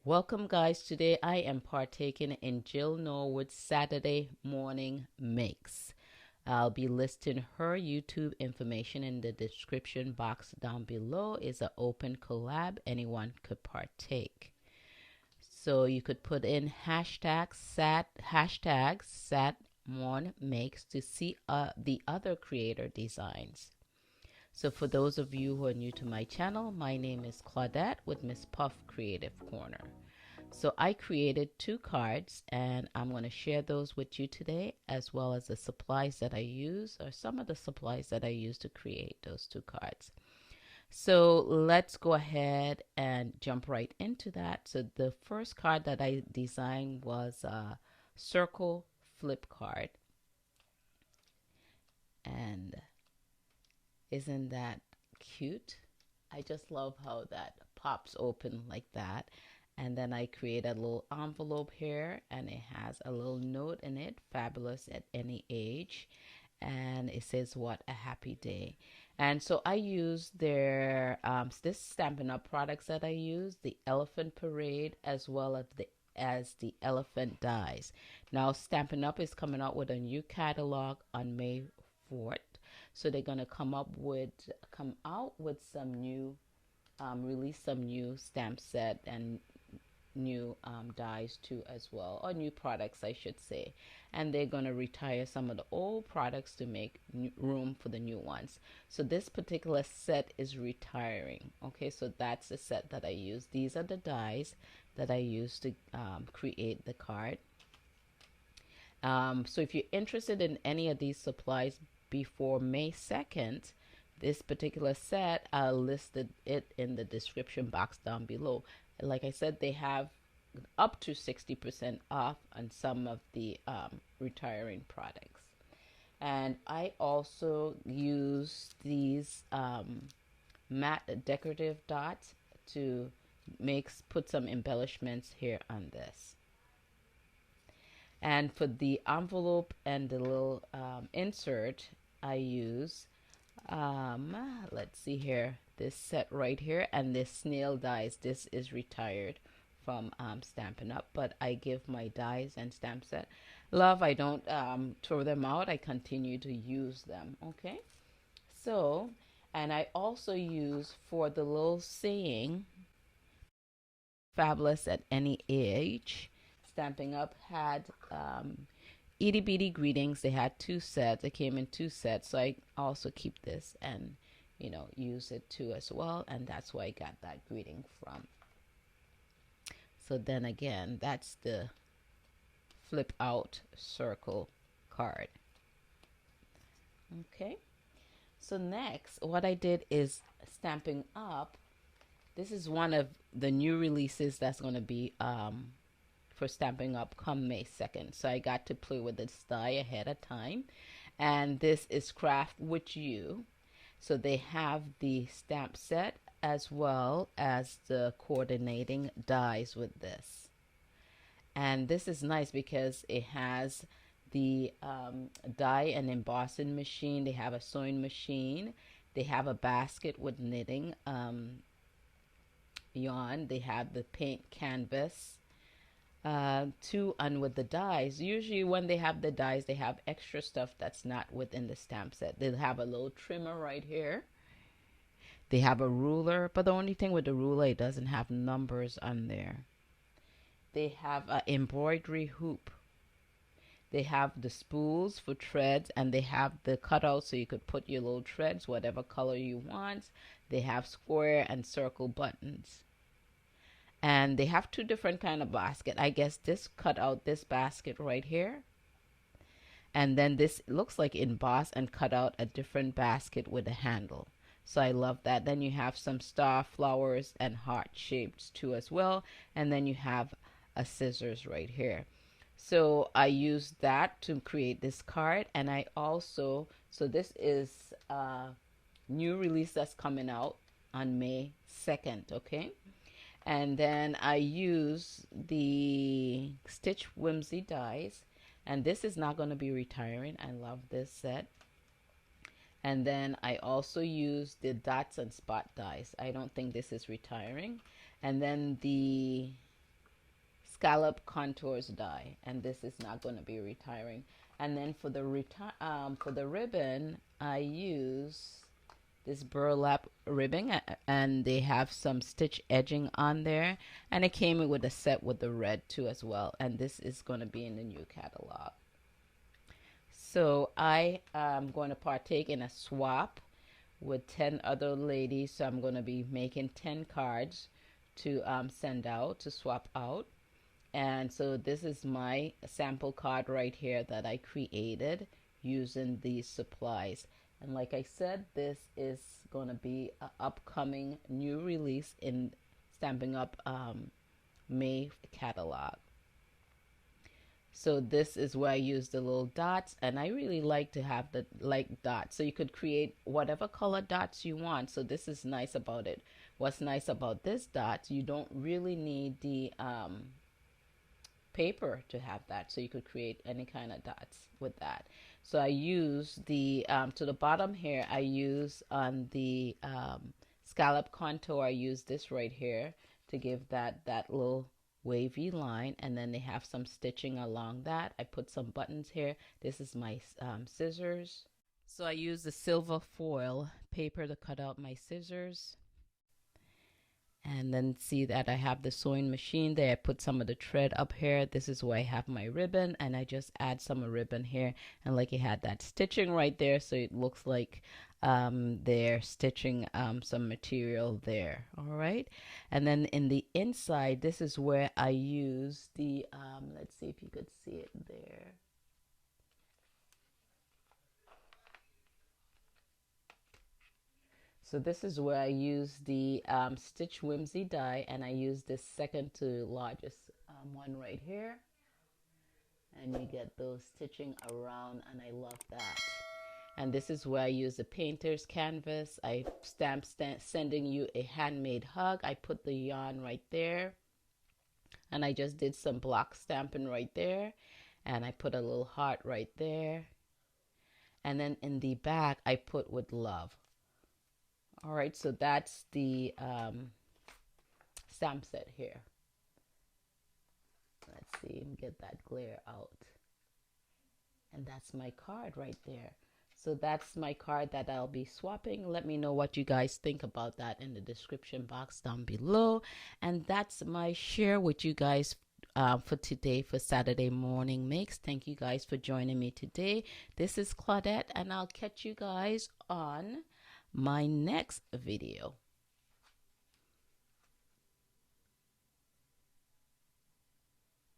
Welcome, guys. Today I am partaking in Jill Norwood's Saturday Morning Makes. I'll be listing her YouTube information in the description box down below. It's an open collab, anyone could partake. So you could put in hashtag satmornmakes to see the other creator designs. So for those of you who are new to my channel, my name is Claudette with MsPuff Creative Corner. So I created two cards and I'm going to share those with you today, as well as the supplies that I use, or some of the supplies that I use to create those two cards. So let's go ahead and jump right into that. So the first card that I designed was a circle flip card. And isn't that cute? I just love how that pops open like that. And then I create a little envelope here, and it has a little note in it, fabulous at any age. And it says, what a happy day. And so I use their this Stampin' Up products that I use, the Elephant Parade, as well as the Elephant Dies. Now Stampin' Up is coming out with a new catalog on May 4th. So they're gonna come out with some new, release some new stamp set and new dies too as well, or new products I should say. And they're gonna retire some of the old products to make room for the new ones. So this particular set is retiring. Okay, so that's the set that I use. These are the dies that I use to create the card. So if you're interested in any of these supplies before May 2nd, this particular set, I'll listed it in the description box down below. Like I said, they have up to 60% off on some of the retiring products. And I also use these matte decorative dots to put some embellishments here on this. And for the envelope and the little insert, I use, let's see here, this set right here, and this snail dies. This is retired from Stampin' Up, but I give my dies and stamp set love. I don't throw them out. I continue to use them. Okay, so, and I also use for the little saying, fabulous at any age. Stampin' Up had itty bitty greetings. They had two sets. It came in two sets, so I also keep this and use it too as well, and that's where I got that greeting from. So then again, that's the flip out circle card. Okay, so next what I did is Stampin' Up. This is one of the new releases that's going to be for Stampin' Up come May 2nd. So I got to play with this die ahead of time. And this is Craft With You. So they have the stamp set as well as the coordinating dies with this. And this is nice because it has the die and embossing machine. They have a sewing machine. They have a basket with knitting yarn. They have the paint canvas too, and with the dies, usually when they have the dies, they have extra stuff that's not within the stamp set. They'll have a little trimmer right here. They have a ruler, but the only thing with the ruler, it doesn't have numbers on there. They have an embroidery hoop. They have the spools for threads, and they have the cutout so you could put your little threads whatever color you want. They have square and circle buttons. And they have two different kind of basket. I guess this cut out this basket right here. And then this looks like embossed and cut out a different basket with a handle. So I love that. Then you have some star flowers and heart shapes too as well. And then you have a scissors right here. So I used that to create this card. And I also, so this is a new release that's coming out on May 2nd, okay? And then I use the Stitch Whimsy dies, and this is not going to be retiring. I love this set. And then I also use the dots and spot dies. I don't think this is retiring. And then the scallop contours die, and this is not going to be retiring. And then for the ribbon, I use this burlap ribbon, and they have some stitch edging on there, and it came with a set with the red too as well, and this is going to be in the new catalog. So I am going to partake in a swap with 10 other ladies, so I'm going to be making 10 cards to send out, to swap out. And so this is my sample card right here that I created using these supplies. And like I said, this is going to be an upcoming new release in Stampin' Up! May catalog. So this is where I use the little dots, and I really like to have the dots, so you could create whatever color dots you want. So this is nice about it. What's nice about this dots, you don't really need the paper to have that, so you could create any kind of dots with that. So I use the to the bottom here, I use on the scallop contour, I use this right here to give that little wavy line, and then they have some stitching along that. I put some buttons here. This is my scissors. So I use the silver foil paper to cut out my scissors. And then see that I have the sewing machine there. I put some of the thread up here. This is where I have my ribbon, and I just add some ribbon here, and like it had that stitching right there, so it looks like they're stitching some material there. All right, and then in the inside, this is where I use the let's see if you could see it there. So this is where I use the Stitch Whimsy die, and I use this second to largest one right here, and you get those stitching around, and I love that. And this is where I use the painter's canvas. I sending you a handmade hug. I put the yarn right there, and I just did some block stamping right there, and I put a little heart right there, and then in the back I put with love. All right, so that's the stamp set here. Let's see, get that glare out. And that's my card right there. So that's my card that I'll be swapping. Let me know what you guys think about that in the description box down below. And that's my share with you guys for today, for Saturday Morning Makes. Thank you guys for joining me today. This is Claudette, and I'll catch you guys on my next video.